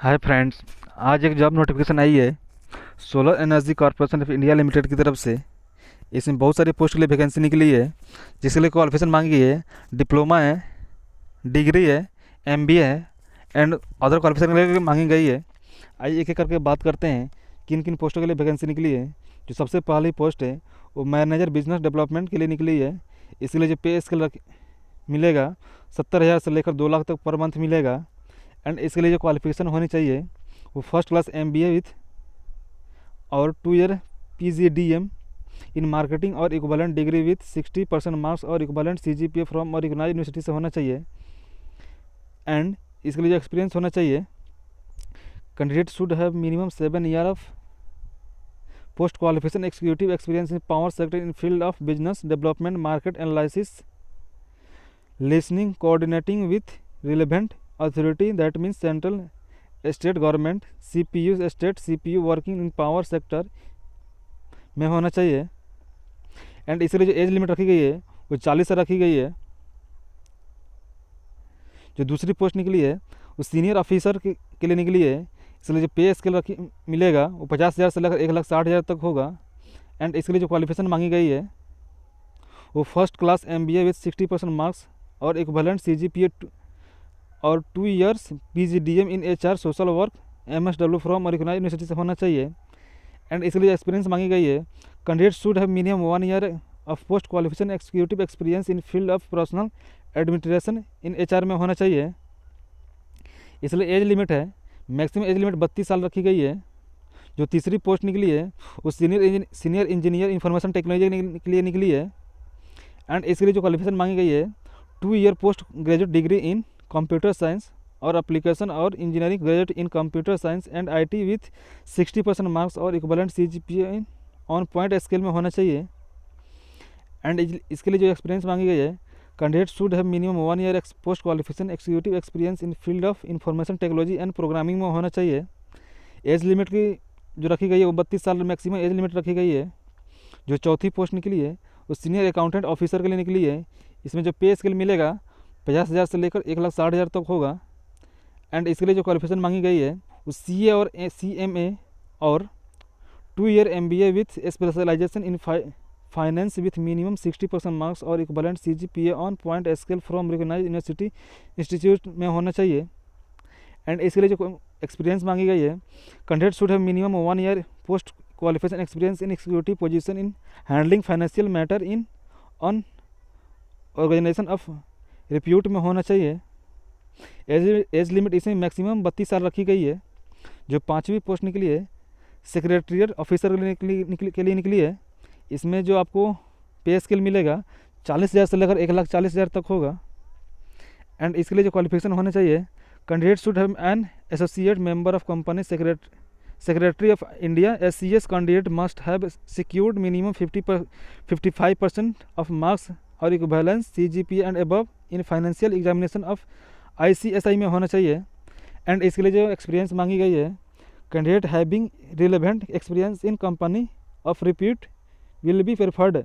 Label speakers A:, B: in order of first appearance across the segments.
A: Hi friends. आज एक job notification आई है solar energy corporation of India limited की तरफ से। इसमें बहुत सारी पोस्ट के लिए वैकेंसी निकली है, जिसके लिए क्वालिफिकेशन मांगी है, डिप्लोमा है, डिग्री है, एमबीए है एंड अदर क्वालिफिकेशन के लिए मांगी गई है। आइए एक एक करके बात करते हैं किन किन पोस्टों के लिए वैकेंसी निकली है। जो सबसे पहली पोस्ट है वो मैनेजर बिजनेस डेवलपमेंट के लिए निकली है। इसके लिए जो पे स्केल मिलेगा 70,000 से लेकर 2 लाख तक पर मंथ मिलेगा। एंड इसके लिए जो क्वालिफिकेशन होनी चाहिए वो फर्स्ट क्लास एमबीए विथ और 2 ईयर पीजीडीएम इन मार्केटिंग और इक्विवेलेंट डिग्री विथ 60% मार्क्स और इक्विवेलेंट सीजीपीए फ्रॉम और रिकॉग्नाइज्ड यूनिवर्सिटी से होना चाहिए। एंड इसके लिए जो एक्सपीरियंस होना चाहिए, candidate should have minimum 7 year of post qualification executive experience in power sector in field of business development, market analysis, listening, coordinating with relevant authority, that means central state government, CPU state CPU working in power sector में होना चाहिए। And इसके लिए जो age limit रखी गई है वो 40 से रखी गई है। जो दूसरी पोस्ट निकली है वो सीनियर ऑफिसर के लिए निकली है। इसलिए जो पे स्केल रखी मिलेगा वो 50,000 से लेकर 1,60,000 तक होगा। एंड इसके लिए जो क्वालिफिकेशन मांगी गई है वो first class MBA with 60% marks और इक्विवेलेंट सीजीपीए और 2 years PGDM in HR social work MSW from recognised university से होना चाहिए। एंड इसके लिए एक्सपीरियंस मांगी गई है, candidate should have minimum 1 year of post qualification executive experience in field of personal administration in HR में होना चाहिए। इसलिए एज लिमिट है, मैक्सिमम एज लिमिट 32 साल रखी गई है। जो तीसरी पोस्ट निकली है वो सीनियर इंजीनियर इंफॉर्मेशन टेक्नोलॉजी के लिए निकली है। एंड इसके लिए जो क्वालिफिकेशन मांगी गई है 2 year post graduate degree in computer science और एप्लीकेशन और engineering graduate in computer science and IT with 60% marks और equivalent CGPA in on point scale में होना चाहिए। एंड इसके लिए जो एक्सपीरियंस मांगी गई है, candidate should have minimum 1 year post qualification executive experience in field of information technology and programming में होना चाहिए। एज लिमिट की जो रखी गई है वो 32 साल मैक्सिमम एज लिमिट रखी गई है। जो चौथी पोस्ट निकली है वो सीनियर अकाउंटेंट ऑफिसर के लिए निकली है। इसमें जो पे स्केल मिलेगा 50,000 से लेकर 1,60,000 तक होगा। एंड इसके लिए जो क्वालिफिकेशन मांगी गई है वो सीए और सीएमए और 2 year MBA with specialisation in finance with minimum 60% marks और equivalent CGPA on point scale from recognised university institute में होना चाहिए। एंड इसके लिए जो एक्सपीरियंस मांगी गई है, candidate should have minimum 1 year post qualification experience in executive position in handling financial matter in on organisation of repute में होना चाहिए। एज लिमिट इसमें मैक्सिमम 32 साल रखी गई है। जो पांचवी पोस्ट निकली है सेक्रेटरिएट ऑफिसर के लिए निकली है। इसमें जो आपको पे स्केल मिलेगा 40,000 से लेकर 1,40,000 तक होगा। एंड इसके लिए जो क्वालिफिकेशन होना चाहिए, candidate should have an associate member of company secretary of India SCS candidate must have secured minimum 55% of marks और equivalence CGPA and above in financial examination of ICSI में होना चाहिए। एंड इसके लिए जो एक्सपीरियंस मांगी गई है, candidate having relevant experience in company of repute will be preferred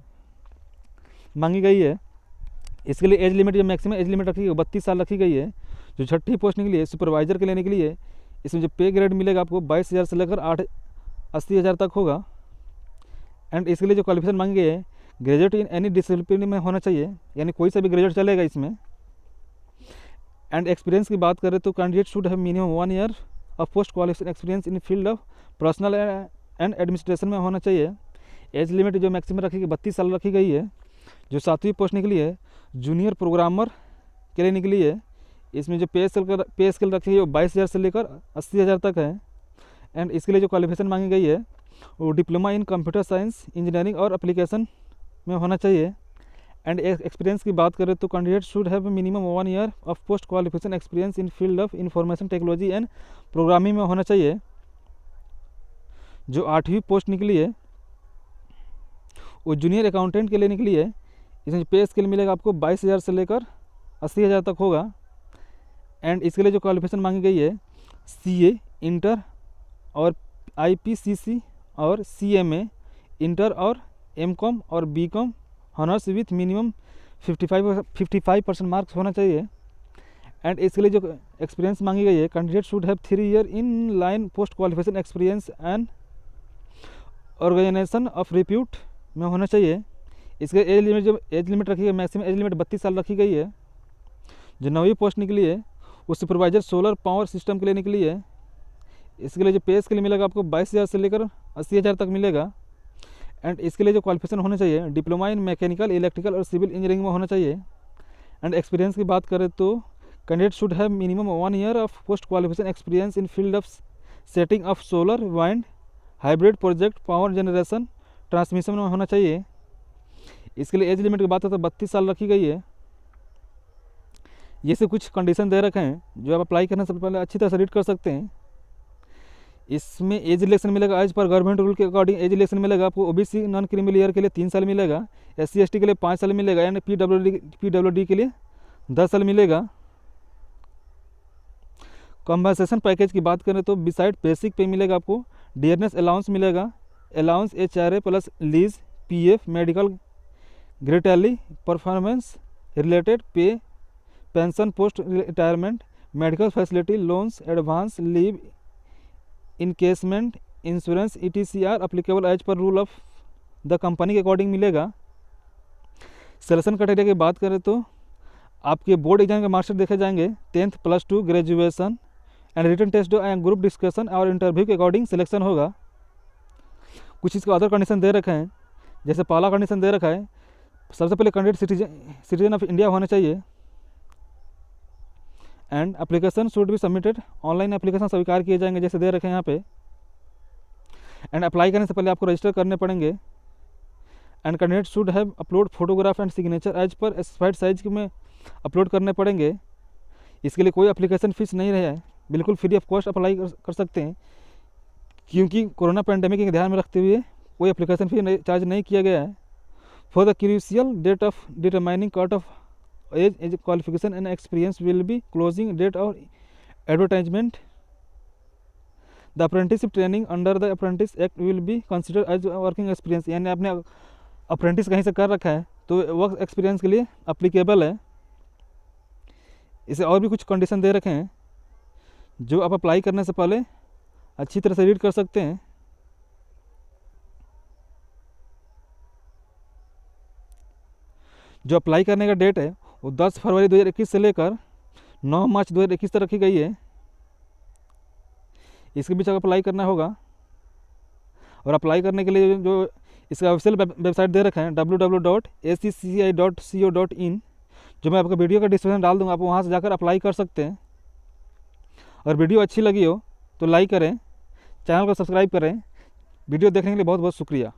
A: मांगी गई है। इसके लिए एज लिमिट जो मैक्सिमम एज लिमिट रखी है 32 साल रखी गई है। जो छठी पोस्ट निकली है सुपरवाइजर के लिए निकली है। इसमें जो पे ग्रेड मिलेगा आपको 22,000 से लेकर 80,000 तक होगा। एंड इसके लिए जो क्वालिफिकेशन मांगी गई है, ग्रेजुएट इन एनी डिसिप्लिन में होना चाहिए, यानी कोई सा भी ग्रेजुएट चलेगा इसमें। एंड एक्सपीरियंस की बात करें तो candidate should have minimum 1 year of post qualification experience in field of personal and administration में होना चाहिए। एज लिमिट जो मैक्सिमम रखी गई 32 साल रखी गई है। जो सातवीं पोस्ट निकली है जूनियर प्रोग्रामर के लिए निकली है। इसमें जो पे स्केल रखी है वो 22,000 से लेकर 80,000 तक है। एंड इसके लिए जो क्वालिफिकेशन मांगी गई है वो diploma in computer science engineering और एप्लीकेशन में होना चाहिए। एंड एक्सपीरियंस की बात करें तो candidate should have minimum 1 year of post qualification experience in field of information technology and programming में होना चाहिए। जो आठवीं पोस्ट निकली है वो जूनियर अकाउंटेंट के लिए निकली है। इसमें पे स्केल मिलेगा आपको 22,000 से लेकर 80,000 तक होगा। एंड इसके लिए जो क्वालिफिकेशन मांगी गई है CA इंटर और IPCC और CMA इंटर और MCOM और BCOM honours with minimum 55% marks होना चाहिए। एंड इसके लिए जो एक्सपीरियंस मांगी गई है, candidate should have 3 year in line post qualification experience and organisation of repute में होना चाहिए। इसके एज लिमिट रखी गई, मैक्सिमम एज लिमिट 32 साल रखी गई है। जो 9वीं पोस्ट निकली है वो सुपरवाइजर सोलर पावर सिस्टम के लिए निकली है। इसके लिए जो पे के लिए मिलेगा आपको 22,000 से लेकर 80,000 तक मिलेगा। एंड इसके लिए जो क्वालिफिकेशन होना चाहिए, डिप्लोमा इन मैकेनिकल, इलेक्ट्रिकल और सिविल इंजीनियरिंग में होना चाहिए। एंड एक्सपीरियंस की बात करें तो candidate should have minimum 1 year of post qualification experience in field of setting of solar, wind, hybrid project, power generation, transmission में होना चाहिए। इसके लिए एज लिमिट की बात है तो 32 साल रखी गई है। ये से कुछ कंडीशन दे रखे हैं जो आप अप्लाई करने से पहले अच्छी तरह से रीड कर सकते हैं। इसमें एज रिलेक्शन मिलेगा एज पर गवर्नमेंट रूल के अकॉर्डिंग। एज रिलेक्शन मिलेगा आपको ओबीसी नॉन क्रिमिनल ईयर के लिए 3 साल मिलेगा, SC ST के लिए 5 साल मिलेगा, यानी PWD के लिए 10 साल मिलेगा। कॉम्पनसेशन पैकेज की बात करें तो बिसाइड बेसिक पे मिलेगा आपको डियरनेस अलाउंस मिलेगा, allowance HRA plus lease, PF, medical gratuity, performance related pay, pension post retirement, medical facility, loans, advance leave, encashment, insurance, ETCR applicable as per rule of the company के according मिलेगा। Selection criteria की बात करें तो आपके board exam के marks देखे जाएंगे, 10th +2 graduation and written test and group discussion और इंटरव्यू के अकॉर्डिंग सिलेक्शन होगा। कुछ इसका अदर कंडीशन दे रखे हैं, जैसे पहला कंडीशन दे रखा है, सबसे पहले कैंडिडेट सिटीजन ऑफ इंडिया होना चाहिए। And application should be submitted, online application स्वीकार किए जाएंगे जैसे दे रखे हैं यहाँ पे। एंड अप्लाई करने से पहले आपको रजिस्टर करने पड़ेंगे। And candidate should have upload photograph and signature as per specified size में अपलोड करने पड़ेंगे। इसके लिए कोई एप्लीकेशन फीस नहीं रहा है, बिल्कुल फ्री ऑफ कॉस्ट अप्लाई कर सकते हैं, क्योंकि कोरोना पैंडेमिक के ध्यान में रखते हुए कोई एप्लीकेशन फी चार्ज नहीं किया गया है। For the crucial date of determining cut off age qualification and experience will be closing date और advertisement. The apprenticeship training under the apprentice act will be consider as working experience, यानी आपने apprentice कहीं से कर रखा है तो work experience के लिए अप्लीकेबल है। इसे और भी कुछ कंडीशन दे रखे हैं जो आप अप्लाई करने से पहले अच्छी तरह से रीड कर सकते हैं। जो अप्लाई करने का डेट है वो 10 फरवरी 2021 से लेकर 9 मार्च 2021 तक रखी गई है। इसके बीच अप्लाई करना होगा। और अप्लाई करने के लिए जो इसका ऑफिशियल वेबसाइट दे रखा है www.acci.co.in, जो मैं आपको वीडियो का डिस्क्रिप्शन डाल दूंगा, आप वहाँ से जाकर अप्लाई कर सकते हैं। और वीडियो अच्छी लगी हो तो लाइक करें, चैनल को सब्सक्राइब करें। वीडियो देखने के लिए बहुत बहुत शुक्रिया।